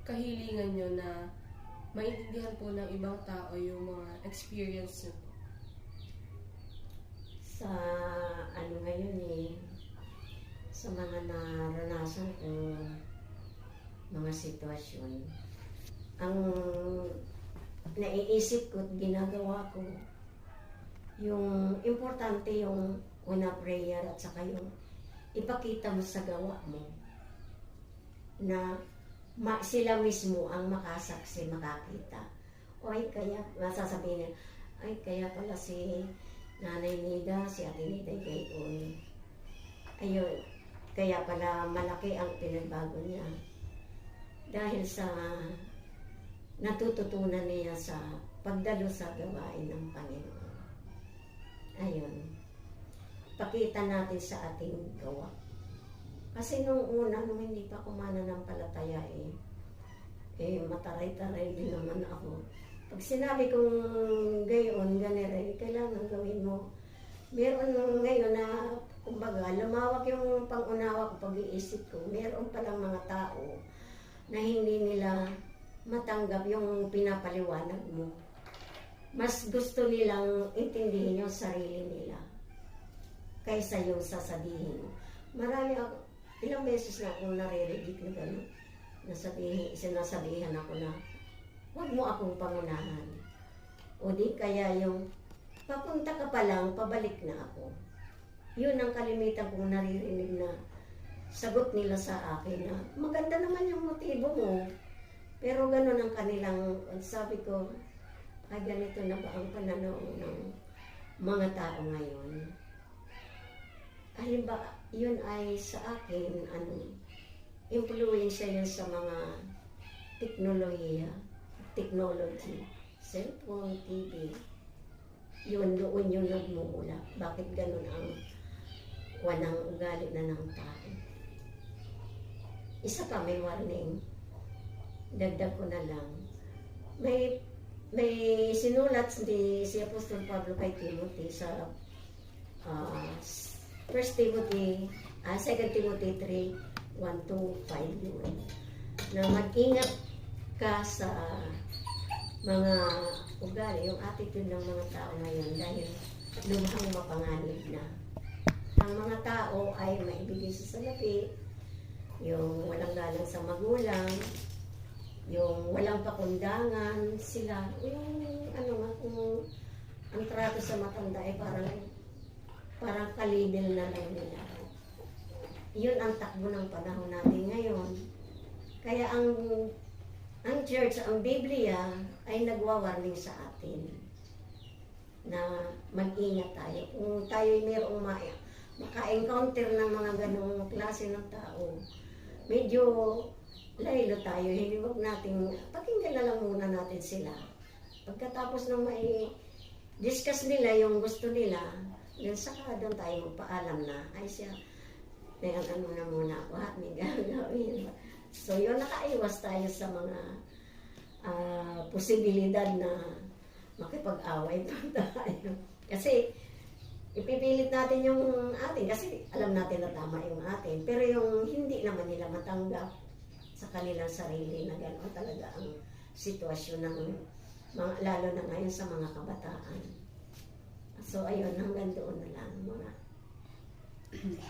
kahilingan nyo na maintindihan po ng ibang tao yung mga experience nyo po? Sa ano ngayon sa mga naranasan kong mga sitwasyon, ang naiisip ko at ginagawa ko, yung importante yung una prayer at saka yung ipakita mo sa gawa mo na sila mismo ang makasaksi, makakita. O ay kaya, masasabihin nila, ay kaya pala si Nanay Nida, si Ate Nida gayon. Ayun, kaya pala malaki ang pinagbago niya. Dahil sa natututunan niya sa pagdalo sa gawain ng Panginoon. Ayun, pakita natin sa ating gawa. Kasi nung una, nung hindi pa ako mananampalataya mataray-taray din naman ako. Pag sinabi kong gayon, ganere, kailangan gawin mo. Meron ngayon na, kumbaga, lumawak yung pangunawa ko, pag-iisip ko. Meron palang mga tao na hindi nila matanggap yung pinapaliwanag mo. Mas gusto nilang intindihin yung sarili nila kaysa yung sasabihin mo. Marami ako, ilang beses na akong naririnig na gano'n. Sinasabihan ako na, huwag mo akong pangunahan. O di kaya yung, papunta ka pa lang, pabalik na ako. Yun ang kalimitan kong naririnig na sagot nila sa akin na, maganda naman yung motibo mo. Pero gano'n ang kanilang, sabi ko, ay ganito na ba ang pananaw ng mga tao ngayon? Halimbawa, yun ay sa akin, influensya yun sa mga technology, cellphone, TV. Yun, doon yung nagmumula. Bakit ganun ang walang ugali na ng tao? Isa pa, may warning. Dagdag ko na lang. May sinulat si Apostol Pablo kay Timothy sa 2 Timothy 3:1-5 yun. Na mag-ingat ka sa mga ugali, yung attitude ng mga tao ngayon dahil lumang mapanganib na. Ang mga tao ay maibigay sa salapi, yung walang galang sa magulang, yung walang pakundangan sila, yung kung ang trato sa matanda ay parang kalibel na lang nila. Yun ang takbo ng panahon natin ngayon. Kaya ang church, ang Biblia ay nagwa-warning sa atin na mag-ingat tayo. Kung tayo ay mayroong maka-encounter ng mga ganong klase ng tao, medyo laylo tayo, hindi wag natin, pakinggan na lang muna natin sila. Pagkatapos ng discuss nila yung gusto nila, yun saka doon tayo magpaalam na, ay siya, na muna ako, may gagawin. So yun, nakaiwas tayo sa mga posibilidad na makipag-away pa tayo. Kasi ipipilit natin yung atin, kasi alam natin na tama yung atin, pero yung hindi naman nila matanggap sa kanilang sarili na gano'n talaga ang sitwasyon ng mga, lalo na ngayon sa mga kabataan. So ayun, hanggang doon na lang muna.